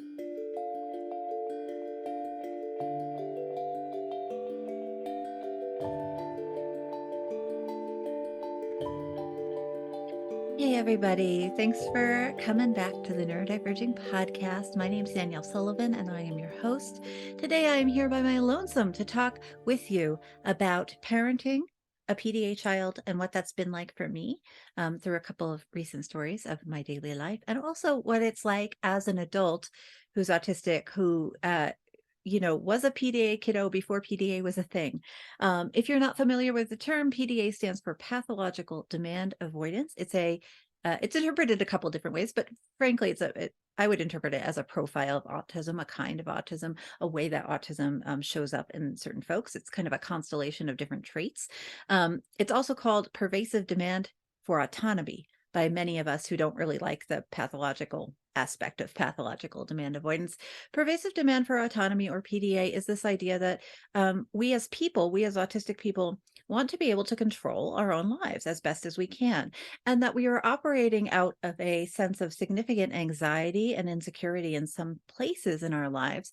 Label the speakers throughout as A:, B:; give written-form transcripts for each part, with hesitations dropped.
A: Hey, everybody. Thanks for coming back to the Neurodiverging Podcast. My name's Danielle Sullivan, and I am your host. Today, I am here by my lonesome to talk with you about parenting a PDA child and what that's been like for me through a couple of recent stories of my daily life, and also what it's like as an adult who's autistic, who was a PDA kiddo before PDA was a thing. If you're not familiar with the term, PDA stands for pathological demand avoidance. It's interpreted a couple different ways, but frankly, I would interpret it as a profile of autism, a kind of autism, a way that autism shows up in certain folks. It's kind of a constellation of different traits. It's also called pervasive demand for autonomy by many of us who don't really like the pathological aspect of pathological demand avoidance. Pervasive demand for autonomy, or PDA, is this idea that we as people, we as autistic people, want to be able to control our own lives as best as we can, and that we are operating out of a sense of significant anxiety and insecurity in some places in our lives.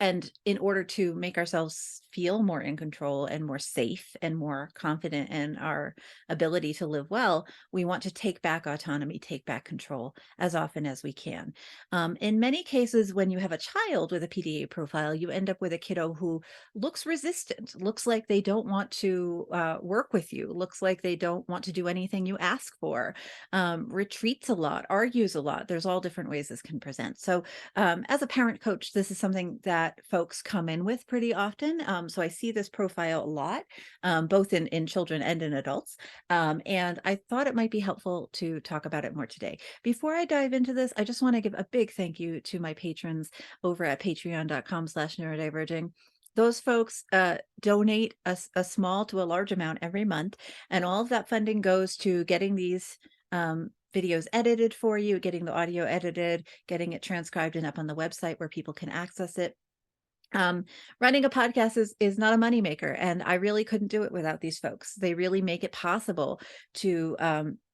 A: And in order to make ourselves feel more in control and more safe and more confident in our ability to live well, we want to take back autonomy, take back control as often as we can. In many cases, when you have a child with a PDA profile, you end up with a kiddo who looks resistant, looks like they don't want to work with you, looks like they don't want to do anything you ask for, retreats a lot, argues a lot. There's all different ways this can present. So as a parent coach, this is something that folks come in with pretty often. So I see this profile a lot, both in children and in adults. And I thought it might be helpful to talk about it more today. Before I dive into this, I just want to give a big thank you to my patrons over at patreon.com/neurodiverging. Those folks donate a small to a large amount every month, and all of that funding goes to getting these videos edited for you, getting the audio edited, getting it transcribed and up on the website where people can access it. Running a podcast is not a moneymaker, and I really couldn't do it without these folks. They really make it possible to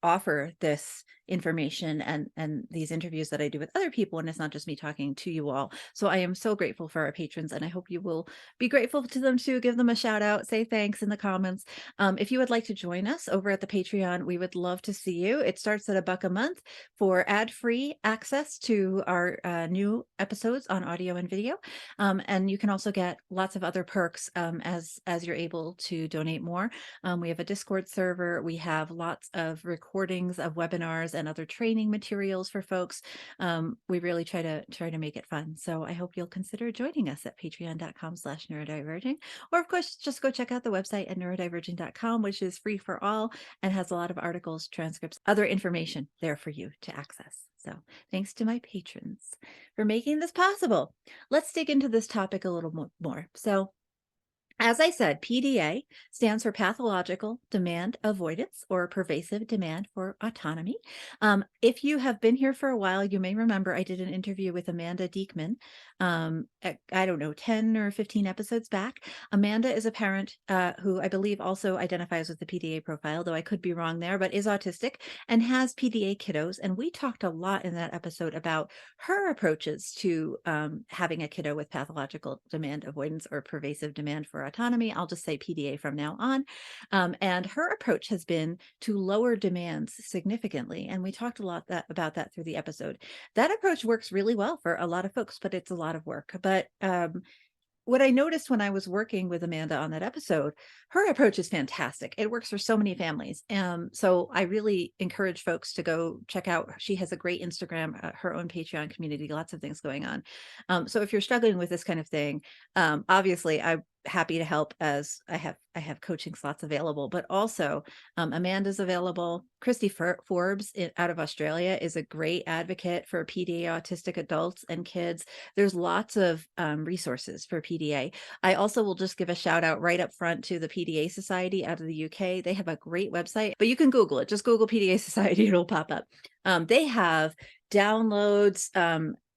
A: offer this information and these interviews that I do with other people, and it's not just me talking to you all. So I am so grateful for our patrons, and I hope you will be grateful to them too. Give them a shout out, say thanks in the comments. If you would like to join us over at the Patreon, we would love to see you. It starts at $1 a month for ad-free access to our new episodes on audio and video. And you can also get lots of other perks as you're able to donate more. We have a Discord server. We have lots of recordings of webinars and other training materials for folks. We really try to make it fun. So I hope you'll consider joining us at patreon.com/neurodiverging. Or of course, just go check out the website at neurodiverging.com, which is free for all and has a lot of articles, transcripts, other information there for you to access. So thanks to my patrons for making this possible. Let's dig into this topic a little more. So as I said, PDA stands for pathological demand avoidance, or pervasive demand for autonomy. If you have been here for a while, you may remember I did an interview with Amanda Diekman, I don't know, 10 or 15 episodes back. Amanda is a parent who I believe also identifies with the PDA profile, though I could be wrong there, but is autistic and has PDA kiddos. And we talked a lot in that episode about her approaches to having a kiddo with pathological demand avoidance or pervasive demand for autonomy. I'll just say PDA from now on. And her approach has been to lower demands significantly. And we talked a lot about that through the episode. That approach works really well for a lot of folks, but it's a lot of work. But what I noticed when I was working with Amanda on that episode, her approach is fantastic. It works for so many families. So I really encourage folks to go check out. She has a great Instagram, her own Patreon community, lots of things going on. So if you're struggling with this kind of thing, obviously I'm happy to help, as I have coaching slots available, but also Amanda's available. Christy Forbes out of Australia is a great advocate for PDA autistic adults and kids. There's lots of resources for PDA. I also will just give a shout out right up front to the PDA Society out of the UK. They have a great website, but you can Google it. Just Google PDA Society, it'll pop up. They have downloads,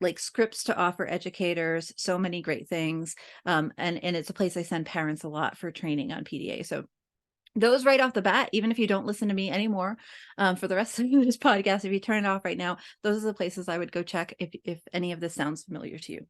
A: like scripts to offer educators, so many great things. And it's a place I send parents a lot for training on PDA. So those right off the bat, even if you don't listen to me anymore for the rest of this podcast, if you turn it off right now, those are the places I would go check if any of this sounds familiar to you.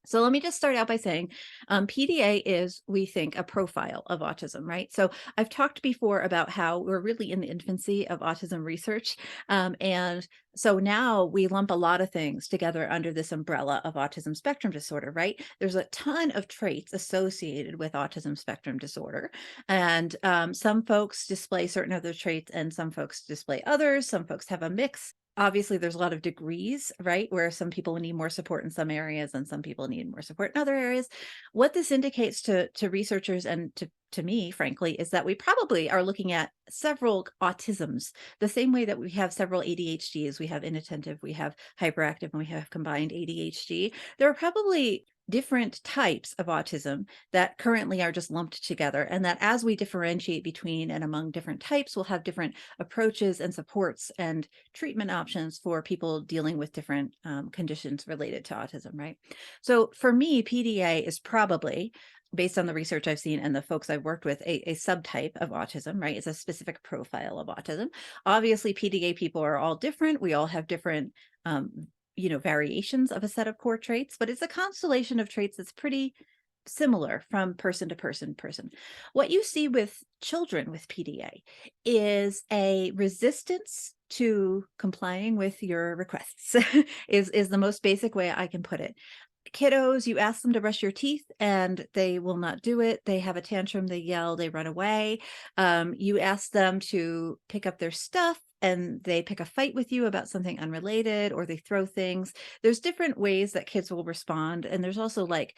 A: So let me just start out by saying PDA is, we think, a profile of autism, right? So I've talked before about how we're really in the infancy of autism research. And so now we lump a lot of things together under this umbrella of autism spectrum disorder, right? There's a ton of traits associated with autism spectrum disorder. And some folks display certain of those traits and some folks display others. Some folks have a mix. Obviously, there's a lot of degrees, right? Where some people need more support in some areas and some people need more support in other areas. What this indicates to researchers and to me, frankly, is that we probably are looking at several autisms, the same way that we have several ADHDs. We have inattentive, we have hyperactive, and we have combined ADHD. There are probably different types of autism that currently are just lumped together, and that as we differentiate between and among different types, we'll have different approaches and supports and treatment options for people dealing with different conditions related to autism, right? So for me, PDA is probably, based on the research I've seen and the folks I've worked with, a subtype of autism, right? It's a specific profile of autism. Obviously, PDA people are all different. We all have different variations of a set of core traits, but it's a constellation of traits that's pretty similar from person to person. What you see with children with PDA is a resistance to complying with your requests is the most basic way I can put it. Kiddos, you ask them to brush your teeth and they will not do it. They have a tantrum, they yell, they run away. You ask them to pick up their stuff and they pick a fight with you about something unrelated, or they throw things. There's different ways that kids will respond. And there's also like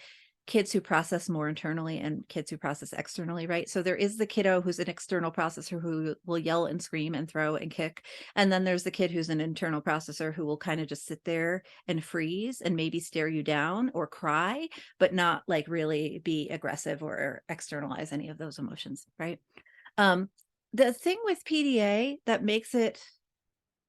A: kids who process more internally and kids who process externally, right? So there is the kiddo who's an external processor who will yell and scream and throw and kick. And then there's the kid who's an internal processor who will kind of just sit there and freeze and maybe stare you down or cry, but not like really be aggressive or externalize any of those emotions, right? The thing with PDA that makes it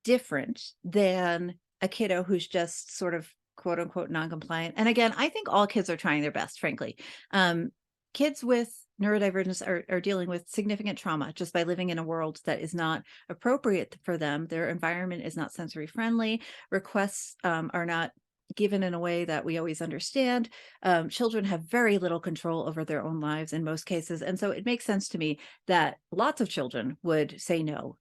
A: different than a kiddo who's just sort of quote unquote non-compliant. And again, I think all kids are trying their best, frankly. Kids with neurodivergence are dealing with significant trauma just by living in a world that is not appropriate for them. Their environment is not sensory friendly. Requests are not given in a way that we always understand. Children have very little control over their own lives in most cases. And so it makes sense to me that lots of children would say no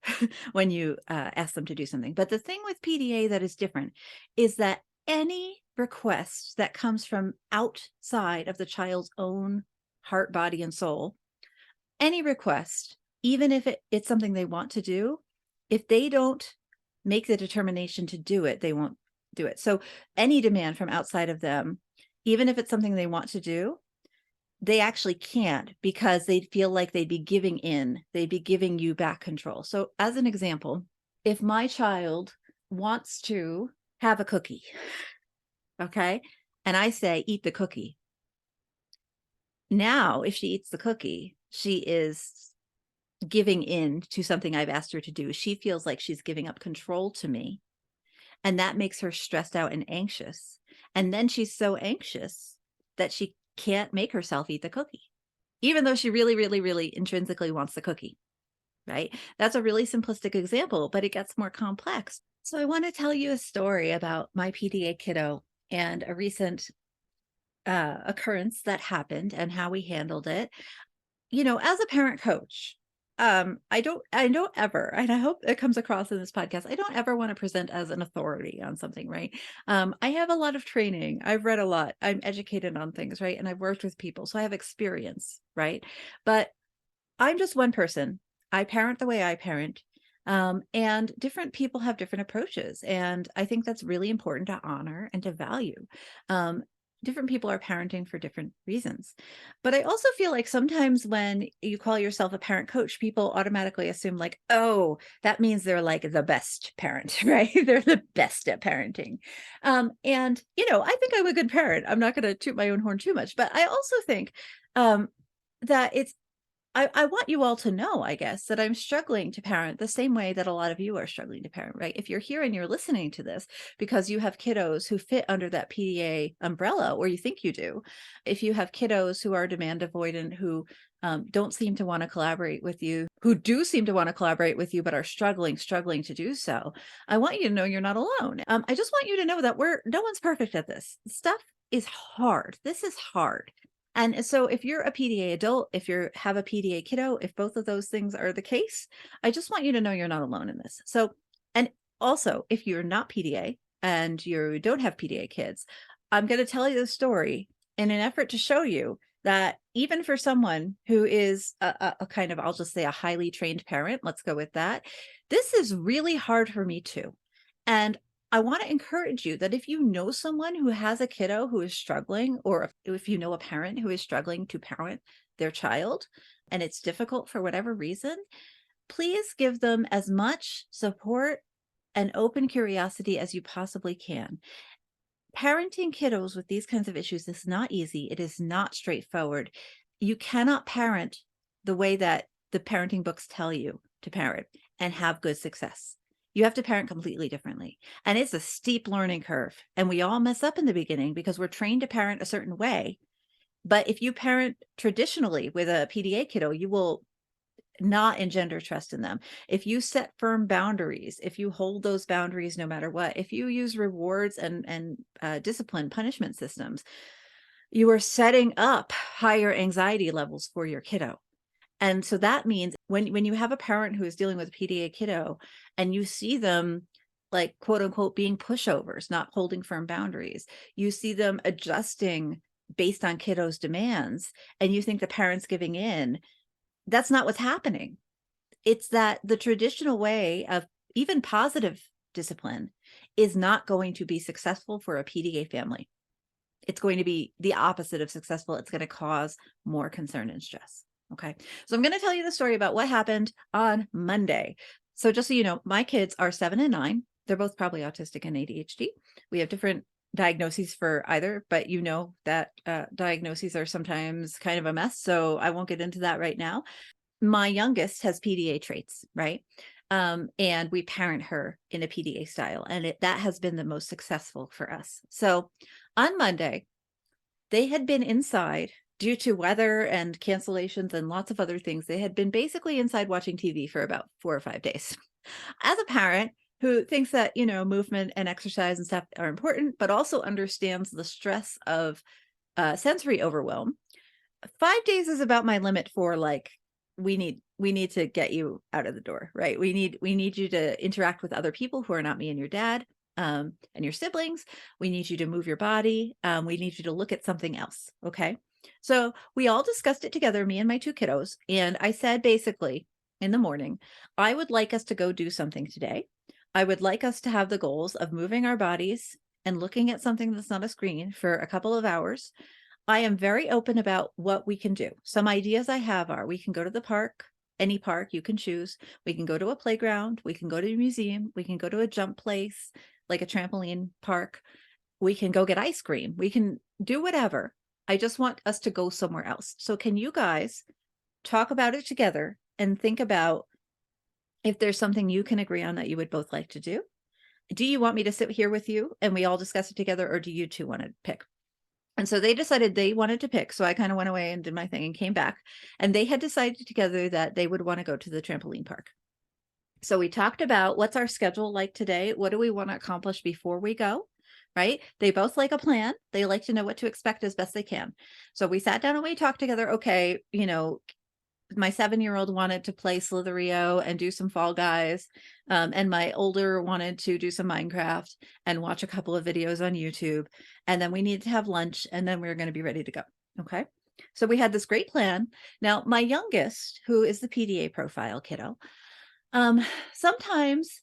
A: when you ask them to do something. But the thing with PDA that is different is that any request that comes from outside of the child's own heart, body, and soul, any request, even if it's something they want to do, if they don't make the determination to do it, they won't do it. So any demand from outside of them, even if it's something they want to do, they actually can't, because they'd feel like they'd be giving in, they'd be giving you back control. So as an example, if my child wants to have a cookie, okay, and I say, eat the cookie. Now, if she eats the cookie, she is giving in to something I've asked her to do. She feels like she's giving up control to me. And that makes her stressed out and anxious. And then she's so anxious that she can't make herself eat the cookie, even though she really, really, really intrinsically wants the cookie, right? That's a really simplistic example, but it gets more complex. So I want to tell you a story about my PDA kiddo and a recent occurrence that happened and how we handled it. As a parent coach, I don't ever, and I hope it comes across in this podcast, I don't ever want to present as an authority on something, right? I have a lot of training. I've read a lot. I'm educated on things, right? And I've worked with people, so I have experience, right? But I'm just one person. I parent the way I parent. And different people have different approaches. And I think that's really important to honor and to value. Different people are parenting for different reasons. But I also feel like sometimes when you call yourself a parent coach, people automatically assume like, oh, that means they're like the best parent, right? They're the best at parenting. And, I think I'm a good parent. I'm not going to toot my own horn too much, but I also think that I want you all to know, I guess, that I'm struggling to parent the same way that a lot of you are struggling to parent, right? If you're here and you're listening to this because you have kiddos who fit under that PDA umbrella, or you think you do, if you have kiddos who are demand avoidant, who don't seem to want to collaborate with you, who do seem to want to collaborate with you, but are struggling to do so, I want you to know you're not alone. I just want you to know that no one's perfect at this. Stuff is hard. This is hard. And so if you're a PDA adult, if you have a PDA kiddo, if both of those things are the case, I just want you to know you're not alone in this. So, and also if you're not PDA and you don't have PDA kids, I'm going to tell you the story in an effort to show you that even for someone who is a kind of, I'll just say a highly trained parent, let's go with that, this is really hard for me too. And I want to encourage you that if you know someone who has a kiddo who is struggling, or if you know a parent who is struggling to parent their child and it's difficult for whatever reason, please give them as much support and open curiosity as you possibly can. Parenting kiddos with these kinds of issues is not easy. It is not straightforward. You cannot parent the way that the parenting books tell you to parent and have good success. You have to parent completely differently. And it's a steep learning curve. And we all mess up in the beginning because we're trained to parent a certain way. But if you parent traditionally with a PDA kiddo, you will not engender trust in them. If you set firm boundaries, if you hold those boundaries no matter what, if you use rewards and discipline punishment systems, you are setting up higher anxiety levels for your kiddo. And so that means when you have a parent who is dealing with a PDA kiddo and you see them like quote unquote being pushovers, not holding firm boundaries, you see them adjusting based on kiddo's demands, and you think the parent's giving in, that's not what's happening. It's that the traditional way of even positive discipline is not going to be successful for a PDA family. It's going to be the opposite of successful. It's going to cause more concern and stress. Okay. So I'm going to tell you the story about what happened on Monday. So just so you know, my kids are 7 and 9. They're both probably autistic and ADHD. We have different diagnoses for either, but you know that diagnoses are sometimes kind of a mess. So I won't get into that right now. My youngest has PDA traits, right? And we parent her in a PDA style, and that has been the most successful for us. So on Monday, they had been inside due to weather and cancellations and lots of other things. They had been basically inside watching TV for about 4 or 5 days. As a parent who thinks that, you know, movement and exercise and stuff are important, but also understands the stress of sensory overwhelm, 5 days is about my limit for like, we need to get you out of the door, right? We need you to interact with other people who are not me and your dad and your siblings. We need you to move your body. We need you to look at something else. Okay. So we all discussed it together, me and my 2 kiddos. And I said, basically in the morning, I would like us to go do something today. I would like us to have the goals of moving our bodies and looking at something that's not a screen for a couple of hours. I am very open about what we can do. Some ideas I have are we can go to the park, any park you can choose. We can go to a playground. We can go to a museum. We can go to a jump place, like a trampoline park. We can go get ice cream. We can do whatever. I just want us to go somewhere else. So can you guys talk about it together and think about if there's something you can agree on that you would both like to do? Do you want me to sit here with you and we all discuss it together, or do you 2 want to pick? And so they decided they wanted to pick. So I kind of went away and did my thing and came back. And they had decided together that they would want to go to the trampoline park. So we talked about what's our schedule like today? What do we want to accomplish before we go? Right? They both like a plan. They like to know what to expect as best they can. So we sat down and we talked together. Okay, you know, my 7-year-old wanted to play Slitherio and do some Fall Guys. And my older wanted to do some Minecraft and watch a couple of videos on YouTube. And then we needed to have lunch, and then we were going to be ready to go. Okay. So we had this great plan. Now, my youngest, who is the PDA profile kiddo, sometimes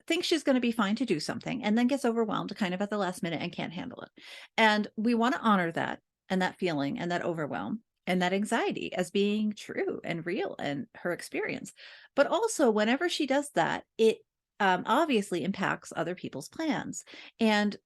A: thinks she's going to be fine to do something and then gets overwhelmed kind of at the last minute and can't handle it. And we want to honor that and that feeling and that overwhelm and that anxiety as being true and real and her experience. But also, whenever she does that, it obviously impacts other people's plans. And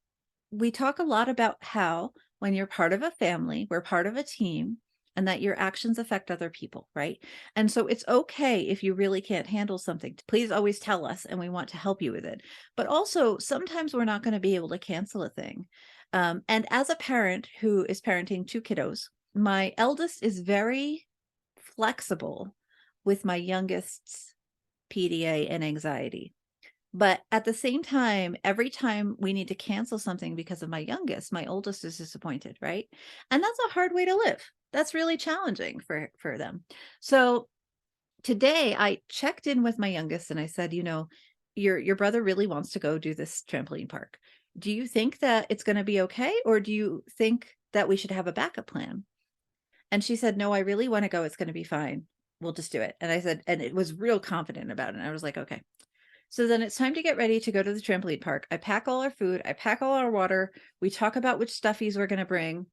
A: we talk a lot about how when you're part of a family, we're part of a team, and that your actions affect other people, right? And so it's okay if you really can't handle something. Please always tell us, and we want to help you with it. But also, sometimes we're not going to be able to cancel a thing. And as a parent who is parenting two kiddos, my eldest is very flexible with my youngest's PDA and anxiety. But at the same time, every time we need to cancel something because of my youngest, my oldest is disappointed, right? And that's a hard way to live. That's really challenging for them. So today I checked in with my youngest and I said, your brother really wants to go do this trampoline park. Do you think that it's going to be okay? Or do you think that we should have a backup plan? And she said, no, I really want to go. It's going to be fine. We'll just do it. And I said, and it was real confident about it. And I was like, okay. So then it's time to get ready to go to the trampoline park. I pack all our food. I pack all our water. We talk about which stuffies we're going to bring.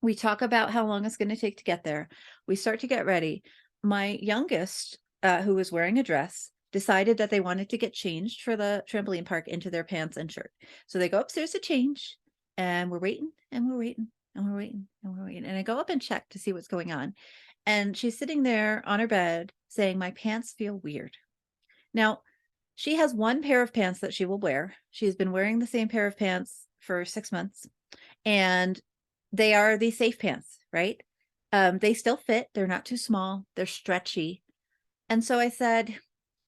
A: We talk about how long it's going to take to get there. We start to get ready. My youngest, who was wearing a dress, decided that they wanted to get changed for the trampoline park into their pants and shirt. So they go upstairs to change, and we're waiting and we're waiting and we're waiting and we're waiting. And I go up and check to see what's going on. And she's sitting there on her bed saying, my pants feel weird. Now, she has one pair of pants that she will wear. She's been wearing the same pair of pants for 6 months, and they are the safe pants, right? They still fit. They're not too small. They're stretchy. And so I said,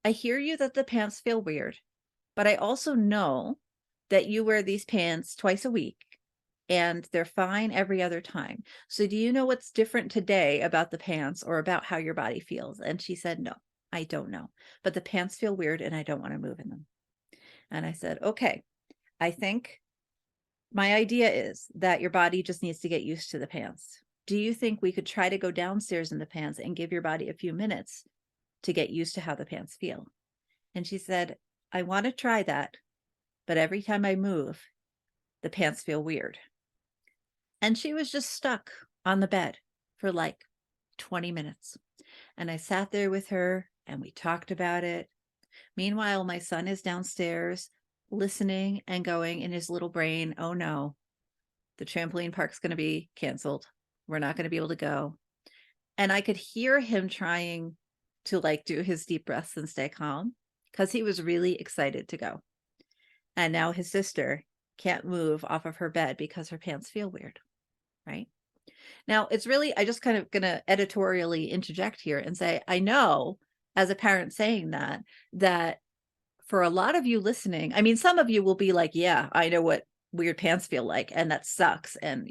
A: I hear you that the pants feel weird, but I also know that you wear these pants twice a week and they're fine every other time. So do you know what's different today about the pants or about how your body feels? And she said, no, I don't know, but the pants feel weird and I don't want to move in them. And I said, okay, I think my idea is that your body just needs to get used to the pants. Do you think we could try to go downstairs in the pants and give your body a few minutes to get used to how the pants feel? And she said, I want to try that, but every time I move, the pants feel weird. And she was just stuck on the bed for like 20 minutes. And I sat there with her and we talked about it. Meanwhile, my son is downstairs listening and going in his little brain, oh no, the trampoline park's going to be canceled. We're not going to be able to go. And I could hear him trying to like do his deep breaths and stay calm because he was really excited to go. And now his sister can't move off of her bed because her pants feel weird, right? Now, it's really, I just kind of going to editorially interject here and say, I know as a parent saying that for a lot of you listening, I mean, some of you will be like, yeah, I know what weird pants feel like, and that sucks. And,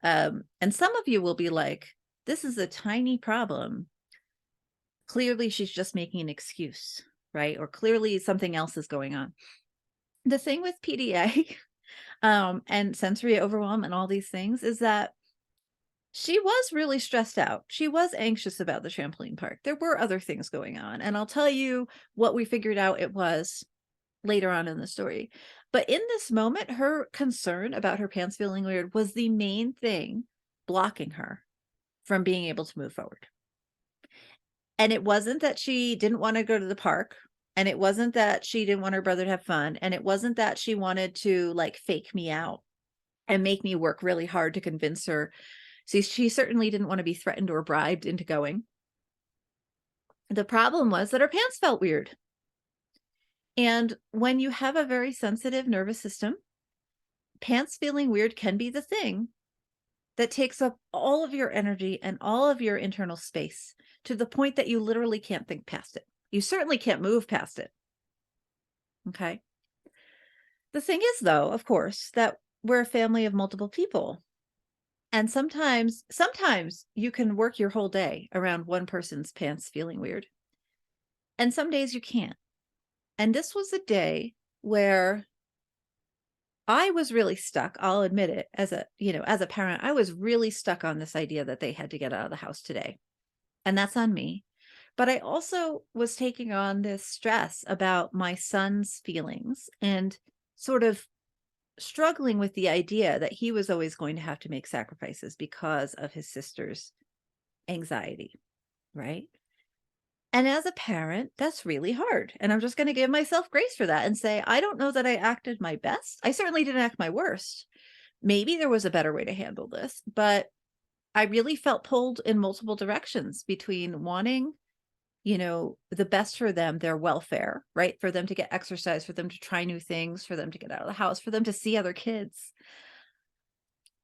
A: and some of you will be like, this is a tiny problem. Clearly, she's just making an excuse, right? Or clearly something else is going on. The thing with PDA and sensory overwhelm and all these things is that she was really stressed out. She was anxious about the trampoline park. There were other things going on. And I'll tell you what we figured out it was later on in the story. But in this moment, her concern about her pants feeling weird was the main thing blocking her from being able to move forward. And it wasn't that she didn't want to go to the park. And it wasn't that she didn't want her brother to have fun. And it wasn't that she wanted to like fake me out and make me work really hard to convince her. See, she certainly didn't want to be threatened or bribed into going. The problem was that her pants felt weird. And when you have a very sensitive nervous system, pants feeling weird can be the thing that takes up all of your energy and all of your internal space to the point that you literally can't think past it. You certainly can't move past it. Okay. The thing is, though, of course, that we're a family of multiple people. And sometimes you can work your whole day around one person's pants feeling weird. And some days you can't. And this was a day where I was really stuck. I'll admit it, as a parent, I was really stuck on this idea that they had to get out of the house today. And that's on me. But I also was taking on this stress about my son's feelings and sort of struggling with the idea that he was always going to have to make sacrifices because of his sister's anxiety, right? And as a parent, that's really hard. And I'm just going to give myself grace for that and say, I don't know that I acted my best. I certainly didn't act my worst. Maybe there was a better way to handle this, but I really felt pulled in multiple directions between wanting, the best for them, their welfare, right? For them to get exercise, for them to try new things, for them to get out of the house, for them to see other kids.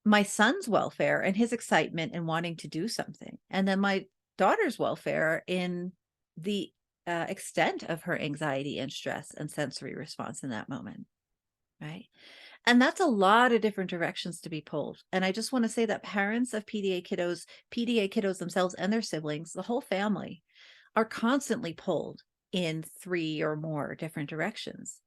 A: My son's welfare and his excitement and wanting to do something. And then my daughter's welfare in the extent of her anxiety and stress and sensory response in that moment, right? And that's a lot of different directions to be pulled. And I just want to say that parents of PDA kiddos themselves and their siblings, the whole family, are constantly pulled in 3 or more different directions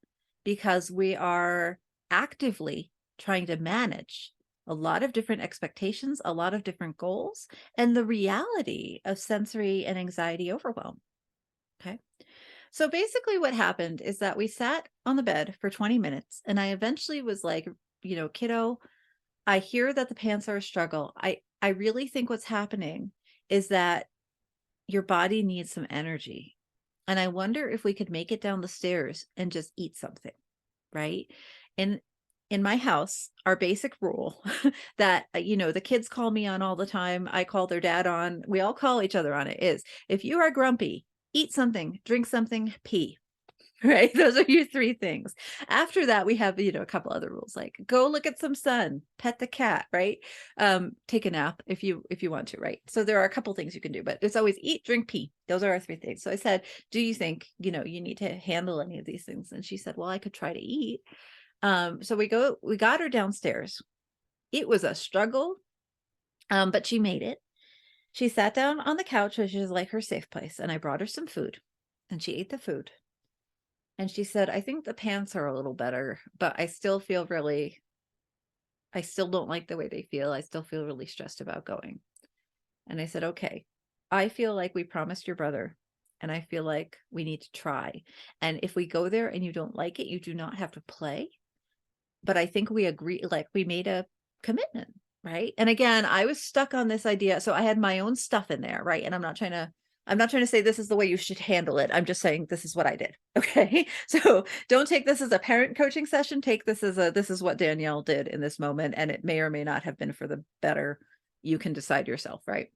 A: because we are actively trying to manage a lot of different expectations, a lot of different goals, and the reality of sensory and anxiety overwhelm. Okay. So basically what happened is that we sat on the bed for 20 minutes and I eventually was like, kiddo, I hear that the pants are a struggle. I really think what's happening is that your body needs some energy. And I wonder if we could make it down the stairs and just eat something, right? And in my house, our basic rule that, the kids call me on all the time, I call their dad on, we all call each other on it, is if you are grumpy, eat something, drink something, pee. Right? Those are your 3 things. After that, we have, a couple other rules, like go look at some sun, pet the cat, right? Take a nap if you want to, right? So there are a couple things you can do, but it's always eat, drink, pee. Those are our 3 things. So I said, do you think, you need to handle any of these things? And she said, well, I could try to eat. So we got her downstairs. It was a struggle, but she made it. She sat down on the couch, which is like her safe place, and I brought her some food, and she ate the food. And she said, I think the pants are a little better, but I still don't like the way they feel. I still feel really stressed about going. And I said, okay, I feel like we promised your brother, and I feel like we need to try. And if we go there and you don't like it, you do not have to play. But I think we agree, like we made a commitment, right? And again, I was stuck on this idea. So I had my own stuff in there, right? And I'm not trying to say this is the way you should handle it. I'm just saying this is what I did. Okay. So don't take this as a parent coaching session. Take this as this is what Danielle did in this moment. And it may or may not have been for the better. You can decide yourself, right?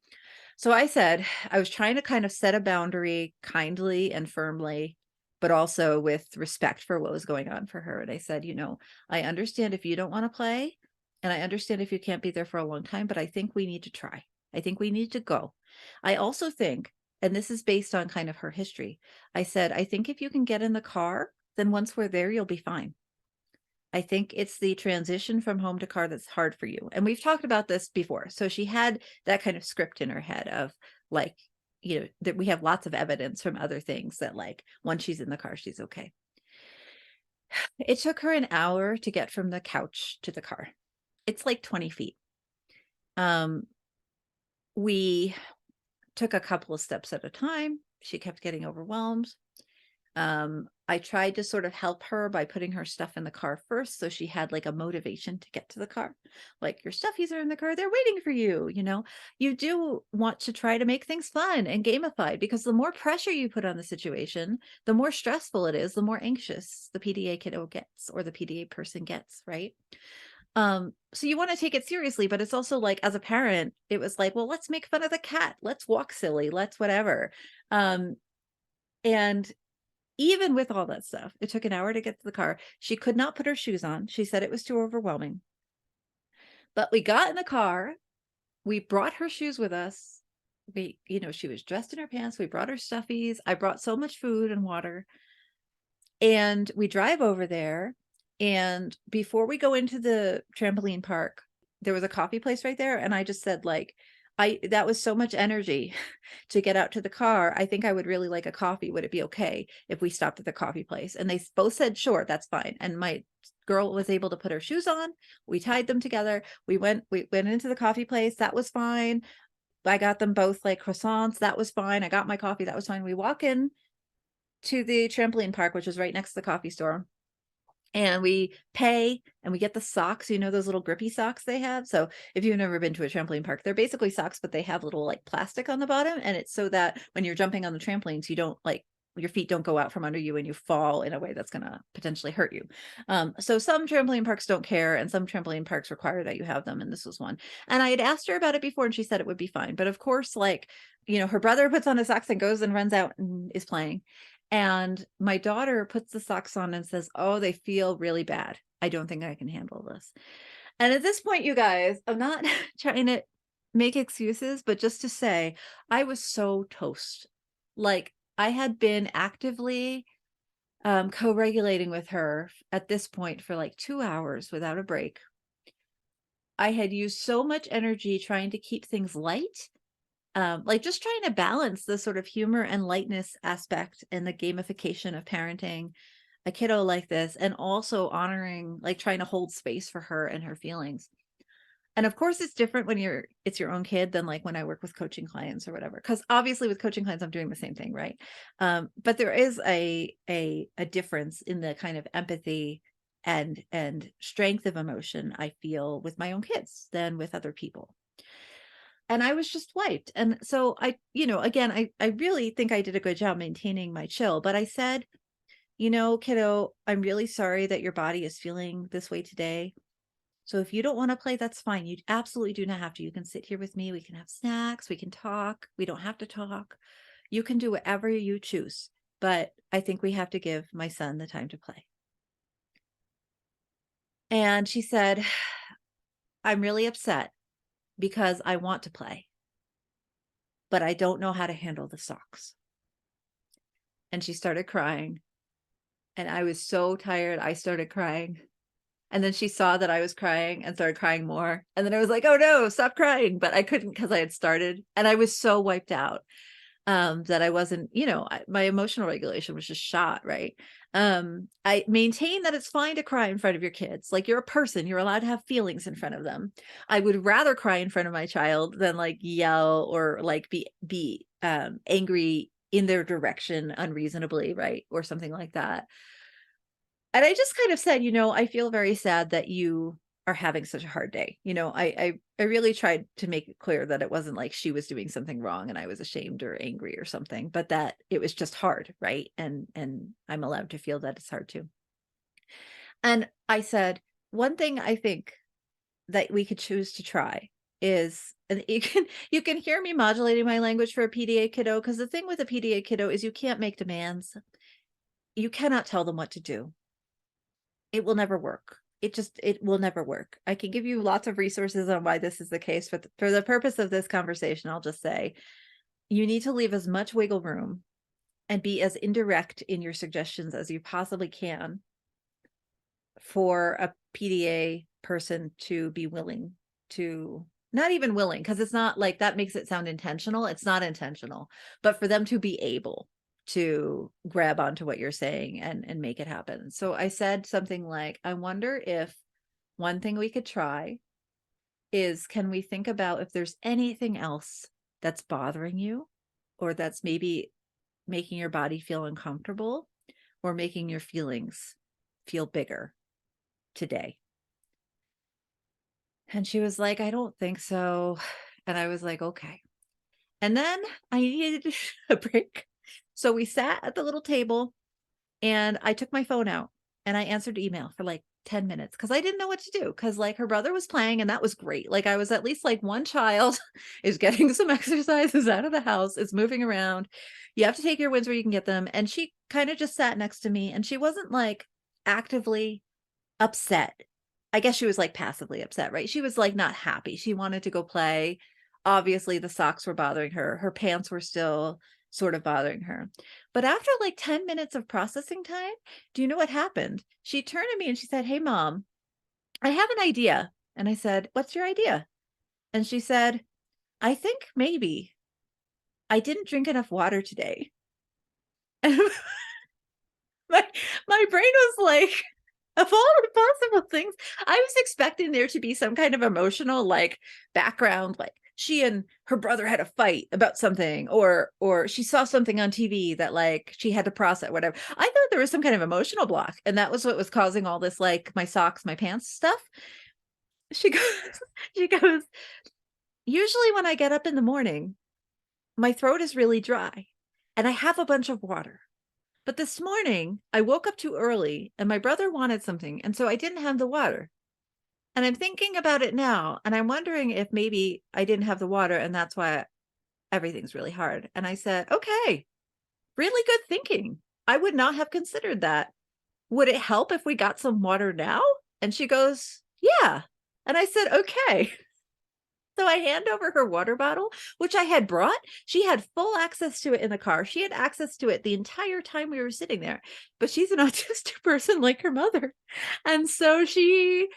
A: So I said, I was trying to kind of set a boundary kindly and firmly, but also with respect for what was going on for her. And I said, I understand if you don't want to play, and I understand if you can't be there for a long time, but I think we need to try. I think we need to go. I also think, and this is based on kind of her history, I said, I think if you can get in the car, then once we're there, you'll be fine. I think it's the transition from home to car that's hard for you. And we've talked about this before. So she had that kind of script in her head of like, that we have lots of evidence from other things that like once she's in the car, she's okay. It took her an hour to get from the couch to the car. It's like 20 feet. We took a couple of steps at a time. She kept getting overwhelmed. I tried to sort of help her by putting her stuff in the car first. So she had like a motivation to get to the car. Like your stuffies are in the car. They're waiting for you. You do want to try to make things fun and gamified because the more pressure you put on the situation, the more stressful it is, the more anxious the PDA kiddo gets or the PDA person gets. Right. So you want to take it seriously, but it's also like, as a parent, it was like, well, let's make fun of the cat. Let's walk silly. Let's whatever. And even with all that stuff, it took an hour to get to the car. She could not put her shoes on. She said it was too overwhelming. But we got in the car. We brought her shoes with us. She was dressed in her pants. We brought her stuffies. I brought so much food and water. And we drive over there. And before we go into the trampoline park, there was a coffee place right there. And I just said, like, that was so much energy to get out to the car. I think I would really like a coffee. Would it be okay if we stopped at the coffee place? And they both said, sure, that's fine. And my girl was able to put her shoes on. We tied them together. We went into the coffee place. That was fine. I got them both like croissants. That was fine. I got my coffee. That was fine. We walk in to the trampoline park, which is right next to the coffee store. And we pay and we get the socks, those little grippy socks they have. So if you've never been to a trampoline park, they're basically socks, but they have little like plastic on the bottom. And it's so that when you're jumping on the trampolines, you don't like your feet don't go out from under you and you fall in a way that's going to potentially hurt you. So some trampoline parks don't care, and some trampoline parks require that you have them. And this was one. And I had asked her about it before and she said it would be fine. But of course, like, her brother puts on his socks and goes and runs out and is playing. And my daughter puts the socks on and says, "Oh, they feel really bad. I don't think I can handle this." And at this point, you guys, I'm not trying to make excuses, but just to say, I was so toast. Like, I had been actively co-regulating with her at this point for like 2 hours without a break. I had used so much energy trying to keep things light, like just trying to balance the sort of humor and lightness aspect and the gamification of parenting a kiddo like this, and also honoring, like trying to hold space for her and her feelings. And of course, it's different when it's your own kid than like when I work with coaching clients or whatever. Because obviously with coaching clients, I'm doing the same thing, right? But there is a difference in the kind of empathy and strength of emotion I feel with my own kids than with other people. And I was just wiped. And so again, I really think I did a good job maintaining my chill. But I said, kiddo, I'm really sorry that your body is feeling this way today. So if you don't want to play, that's fine. You absolutely do not have to. You can sit here with me. We can have snacks. We can talk. We don't have to talk. You can do whatever you choose. But I think we have to give my son the time to play. And she said, "I'm really upset because I want to play, but I don't know how to handle the socks." And she started crying. And I was so tired. I started crying. And then she saw that I was crying and started crying more. And then I was like, "Oh no, stop crying." But I couldn't because I had started. And I was so wiped out that I wasn't, my emotional regulation was just shot, right? I maintain that it's fine to cry in front of your kids. Like, you're a person, you're allowed to have feelings in front of them. I would rather cry in front of my child than like yell or like be angry in their direction unreasonably, right? Or something like that. And I just kind of said, "I feel very sad that you are having such a hard day." I really tried to make it clear that it wasn't like she was doing something wrong and I was ashamed or angry or something, but that it was just hard, right? And I'm allowed to feel that it's hard too. And I said, "One thing I think that we could choose to try is," and you can hear me modulating my language for a PDA kiddo, because the thing with a PDA kiddo is you can't make demands. You cannot tell them what to do. It will never work. It will never work. I can give you lots of resources on why this is the case, but for the purpose of this conversation, I'll just say you need to leave as much wiggle room and be as indirect in your suggestions as you possibly can for a PDA person to be willing to, not even willing, because it's not like that makes it sound intentional. It's not intentional, but for them to be able to grab onto what you're saying and make it happen. So I said something like, "I wonder if one thing we could try is, can we think about if there's anything else that's bothering you, or that's maybe making your body feel uncomfortable or making your feelings feel bigger today?" And she was like, "I don't think so." And I was like, "Okay." And then I needed a break. So we sat at the little table and I took my phone out and I answered email for like 10 minutes because I didn't know what to do, because like her brother was playing and that was great. Like, I was at least like, one child is getting some exercises out of the house, is moving around. You have to take your wins where you can get them. And she kind of just sat next to me and she wasn't like actively upset. I guess she was like passively upset, right? She was like not happy. She wanted to go play. Obviously, the socks were bothering her. Her pants were still sort of bothering her. But after like 10 minutes of processing time, do you know what happened? She turned to me and she said, "Hey, Mom, I have an idea." And I said, "What's your idea?" And she said, "I think maybe I didn't drink enough water today." And my brain was like, of all the possible things, I was expecting there to be some kind of emotional like background, like she and her brother had a fight about something, or she saw something on TV that like she had to process, whatever. I thought there was some kind of emotional block, and that was what was causing all this like my socks, my pants stuff. She goes, she goes, "Usually when I get up in the morning, my throat is really dry and I have a bunch of water. But this morning I woke up too early and my brother wanted something. And so I didn't have the water. And I'm thinking about it now. And I'm wondering if maybe I didn't have the water and that's why everything's really hard. And I said, okay, really good thinking. I would not have considered that. Would it help if we got some water now? And she goes, yeah. And I said, okay. So I hand over her water bottle, which I had brought. She had full access to it in the car. She had access to it the entire time we were sitting there. But she's an autistic person like her mother. And so she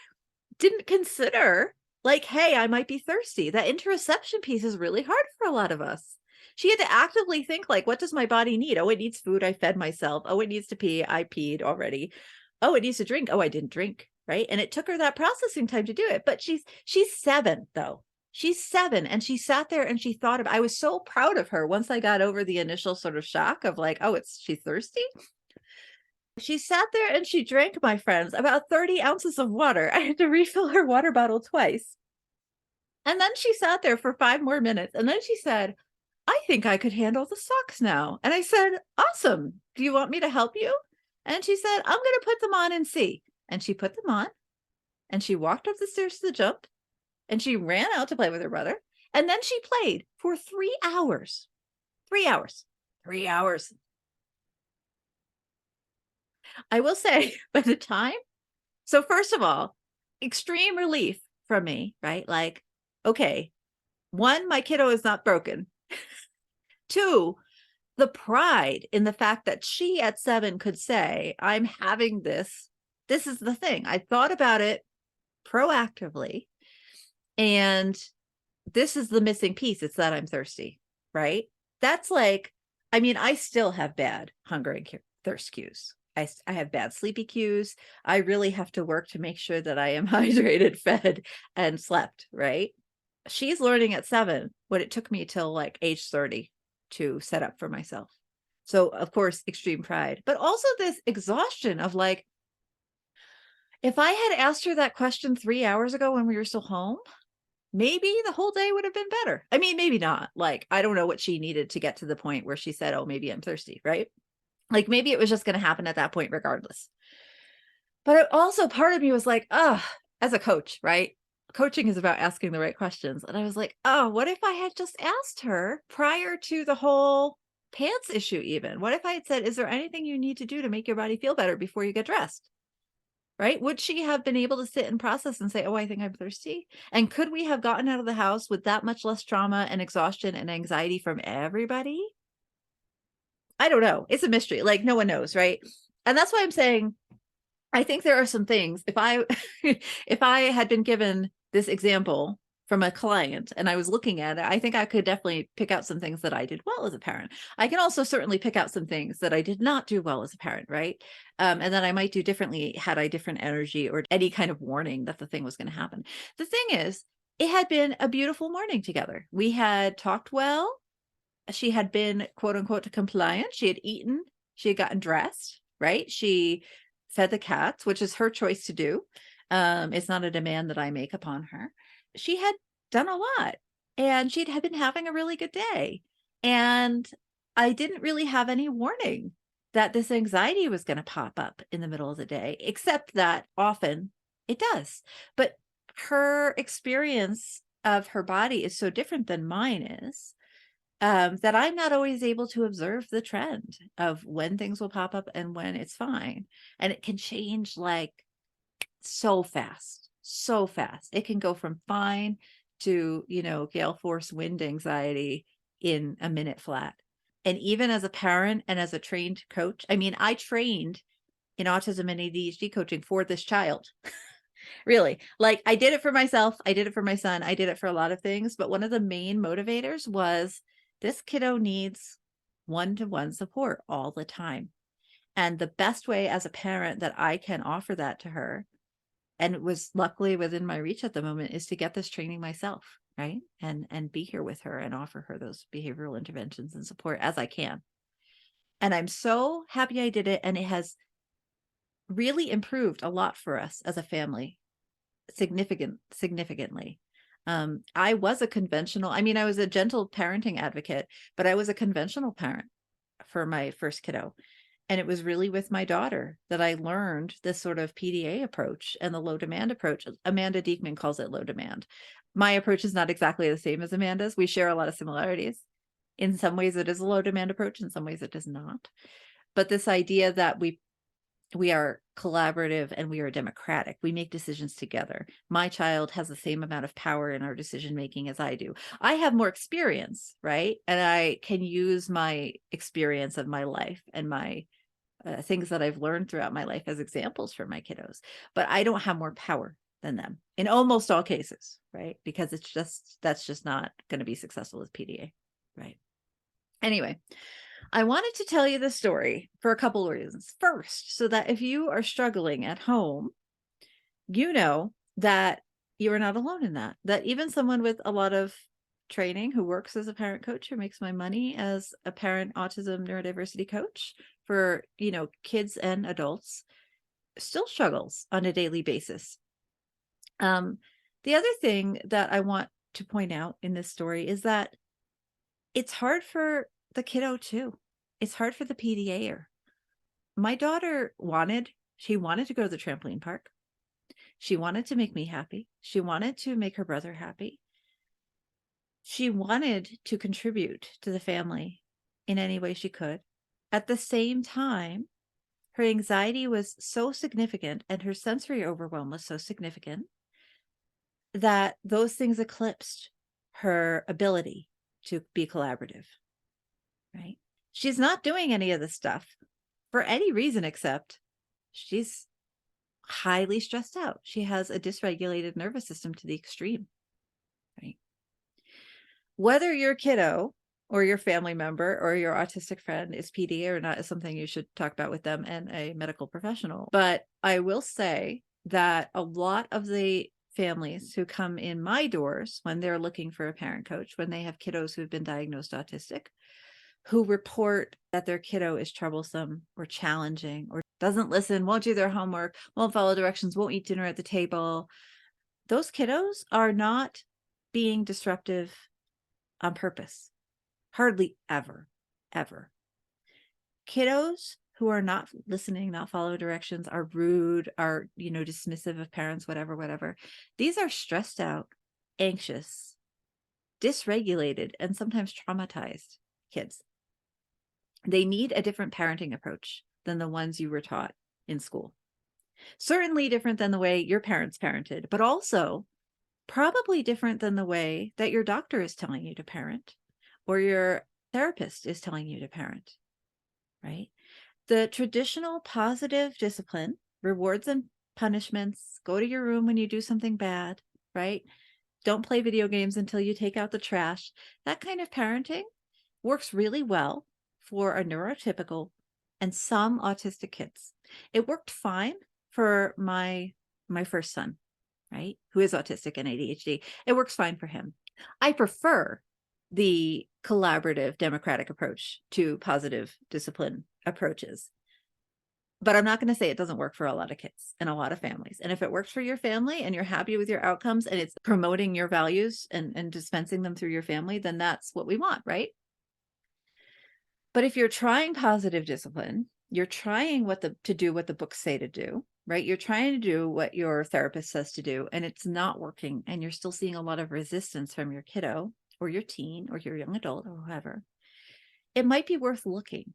A: didn't consider, like, hey, I might be thirsty. That interoception piece is really hard for a lot of us. She had to actively think, like, what does my body need? Oh, it needs food. I fed myself. Oh, it needs to pee. I peed already. Oh, it needs to drink. Oh, I didn't drink. Right. And it took her that processing time to do it. But she's 7, though. She's 7 and she sat there and she thought about, I was so proud of her once I got over the initial sort of shock of like, oh, she's thirsty. She sat there and she drank, my friends, about 30 ounces of water. I had to refill her water bottle twice. And then she sat there for 5 more minutes. And then she said, I think I could handle the socks now. And I said, awesome. Do you want me to help you? And she said, I'm going to put them on and see. And she put them on and she walked up the stairs to the jump. And she ran out to play with her brother. And then she played for 3 hours. 3 hours. 3 hours. I will say by the time. So first of all, extreme relief from me, right? Like, okay, 1, my kiddo is not broken. 2, the pride in the fact that she at 7 could say, I'm having this. This is the thing. I thought about it proactively. And this is the missing piece. It's that I'm thirsty, right? That's like, I mean, I still have bad hunger and thirst cues. I have bad sleepy cues. I really have to work to make sure that I am hydrated, fed, and slept, right? She's learning at 7 what it took me till like age 30 to set up for myself. So of course, extreme pride, but also this exhaustion of like, if I had asked her that question 3 hours ago when we were still home, maybe the whole day would have been better. I mean, maybe not. Like, I don't know what she needed to get to the point where she said, oh, maybe I'm thirsty, right? Like, maybe it was just going to happen at that point regardless. But also part of me was like, as a coach, right? Coaching is about asking the right questions. And I was like, oh, what if I had just asked her prior to the whole pants issue even? What if I had said, is there anything you need to do to make your body feel better before you get dressed? Right? Would she have been able to sit and process and say, oh, I think I'm thirsty? And could we have gotten out of the house with that much less trauma and exhaustion and anxiety from everybody? I don't know. It's a mystery. Like, no one knows, right? And that's why I'm saying, I think there are some things, if I if I had been given this example from a client and I was looking at it, I think I could definitely pick out some things that I did well as a parent. I can also certainly pick out some things that I did not do well as a parent, right? And that I might do differently had I different energy or any kind of warning that the thing was going to happen. The thing is, it had been a beautiful morning together. We had talked well. She had been, quote unquote, compliant. She had eaten. She had gotten dressed, right? She fed the cats, which is her choice to do. It's not a demand that I make upon her. She had done a lot and she'd had been having a really good day. And I didn't really have any warning that this anxiety was going to pop up in the middle of the day, except that often it does. But her experience of her body is so different than mine is, that I'm not always able to observe the trend of when things will pop up and when it's fine. And it can change like so fast, so fast. It can go from fine to, gale force wind anxiety in a minute flat. And even as a parent and as a trained coach, I mean, I trained in autism and ADHD coaching for this child. Really, like I did it for myself. I did it for my son. I did it for a lot of things. But one of the main motivators was this kiddo needs one-to-one support all the time. And the best way as a parent that I can offer that to her, and it was luckily within my reach at the moment, is to get this training myself, right? And be here with her and offer her those behavioral interventions and support as I can. And I'm so happy I did it. And it has really improved a lot for us as a family, significantly. I was a conventional, I mean, I was a gentle parenting advocate, but I was a conventional parent for my first kiddo. And it was really with my daughter that I learned this sort of PDA approach and the low demand approach. Amanda Diekman calls it low demand. My approach is not exactly the same as Amanda's. We share a lot of similarities. In some ways, it is a low demand approach. In some ways, it is not. But this idea that we are collaborative and we are democratic. We make decisions together. My child has the same amount of power in our decision making as I do. I have more experience, right? And I can use my experience of my life and my things that I've learned throughout my life as examples for my kiddos. But I don't have more power than them in almost all cases, right? Because that's just not going to be successful with PDA, right? Anyway, I wanted to tell you the story for a couple of reasons. First, so that if you are struggling at home, you know that you are not alone in that even someone with a lot of training who works as a parent coach, who makes my money as a parent autism neurodiversity coach for, kids and adults, still struggles on a daily basis. The other thing that I want to point out in this story is that it's hard for the kiddo too. It's hard for the PDA-er. My daughter wanted to go to the trampoline park. She wanted to make me happy. She wanted to make her brother happy. She wanted to contribute to the family in any way she could. At the same time, her anxiety was so significant and her sensory overwhelm was so significant that those things eclipsed her ability to be collaborative, right? She's not doing any of this stuff for any reason except she's highly stressed out. She has a dysregulated nervous system to the extreme, right? Whether your kiddo or your family member or your autistic friend is PDA or not is something you should talk about with them and a medical professional. But I will say that a lot of the families who come in my doors when they're looking for a parent coach, when they have kiddos who've been diagnosed autistic, who report that their kiddo is troublesome or challenging or doesn't listen, won't do their homework, won't follow directions, won't eat dinner at the table, those kiddos are not being disruptive on purpose. Hardly ever, ever. Kiddos who are not listening, not follow directions, are rude, are, dismissive of parents, whatever. These are stressed out, anxious, dysregulated, and sometimes traumatized kids. They need a different parenting approach than the ones you were taught in school. Certainly different than the way your parents parented, but also probably different than the way that your doctor is telling you to parent or your therapist is telling you to parent, right? The traditional positive discipline, rewards and punishments, go to your room when you do something bad, right? Don't play video games until you take out the trash. That kind of parenting works really well for a neurotypical and some autistic kids. It worked fine for my first son, right? Who is autistic and ADHD. It works fine for him. I prefer the collaborative democratic approach to positive discipline approaches. But I'm not going to say it doesn't work for a lot of kids and a lot of families. And if it works for your family and you're happy with your outcomes and it's promoting your values and dispensing them through your family, then that's what we want, right? But if you're trying positive discipline, you're trying to do what the books say to do, right? You're trying to do what your therapist says to do, and it's not working, and you're still seeing a lot of resistance from your kiddo or your teen or your young adult or whoever, it might be worth looking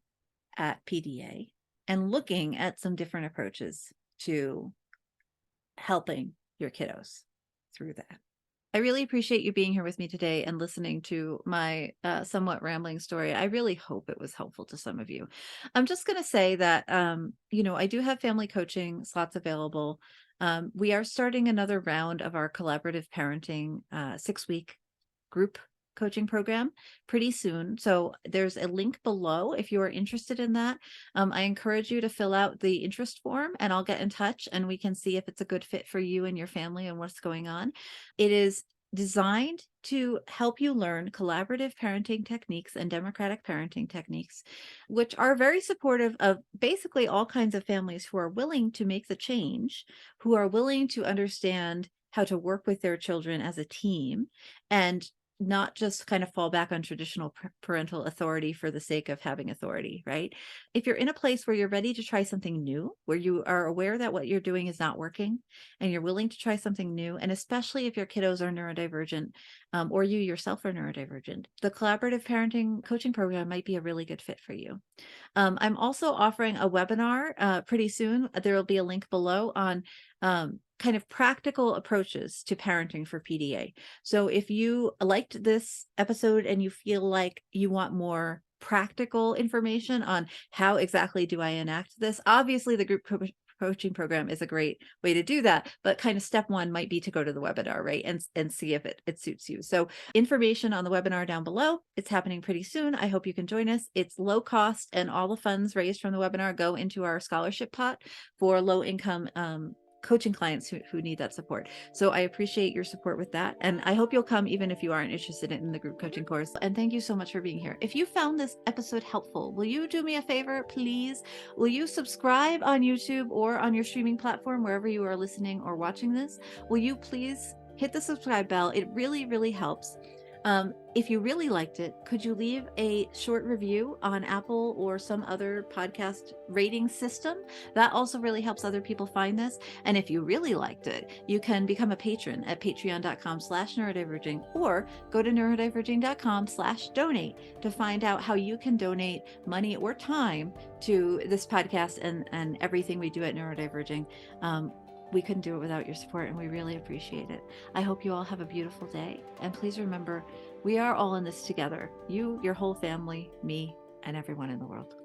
A: at PDA and looking at some different approaches to helping your kiddos through that. I really appreciate you being here with me today and listening to my somewhat rambling story. I really hope it was helpful to some of you. I'm just going to say that, I do have family coaching slots available. We are starting another round of our collaborative parenting 6-week group coaching program pretty soon. So there's a link below if you are interested in that. I encourage you to fill out the interest form and I'll get in touch and we can see if it's a good fit for you and your family and what's going on. It is designed to help you learn collaborative parenting techniques and democratic parenting techniques, which are very supportive of basically all kinds of families who are willing to make the change, who are willing to understand how to work with their children as a team and not just kind of fall back on traditional parental authority for the sake of having authority, right? If you're in a place where you're ready to try something new, where you are aware that what you're doing is not working and you're willing to try something new, and especially if your kiddos are neurodivergent, or you yourself are neurodivergent, the collaborative parenting coaching program might be a really good fit for you. I'm also offering a webinar pretty soon. There will be a link below on kind of practical approaches to parenting for PDA. So if you liked this episode and you feel like you want more practical information on how exactly do I enact this, obviously the group coaching program is a great way to do that, but kind of step one might be to go to the webinar, right? And see if it suits you. So information on the webinar down below. It's happening pretty soon. I hope you can join us. It's low cost, and all the funds raised from the webinar go into our scholarship pot for low income coaching clients who need that support. So I appreciate your support with that. And I hope you'll come even if you aren't interested in the group coaching course. And thank you so much for being here. If you found this episode helpful, will you do me a favor, please? Will you subscribe on YouTube or on your streaming platform, wherever you are listening or watching this? Will you please hit the subscribe bell? It really, really helps. If you really liked it, could you leave a short review on Apple or some other podcast rating system? That also really helps other people find this. And if you really liked it, you can become a patron at patreon.com/neurodiverging, or go to neurodiverging.com/donate to find out how you can donate money or time to this podcast and everything we do at Neurodiverging. We couldn't do it without your support, and we really appreciate it. I hope you all have a beautiful day. And please remember, we are all in this together. You, your whole family, me, and everyone in the world.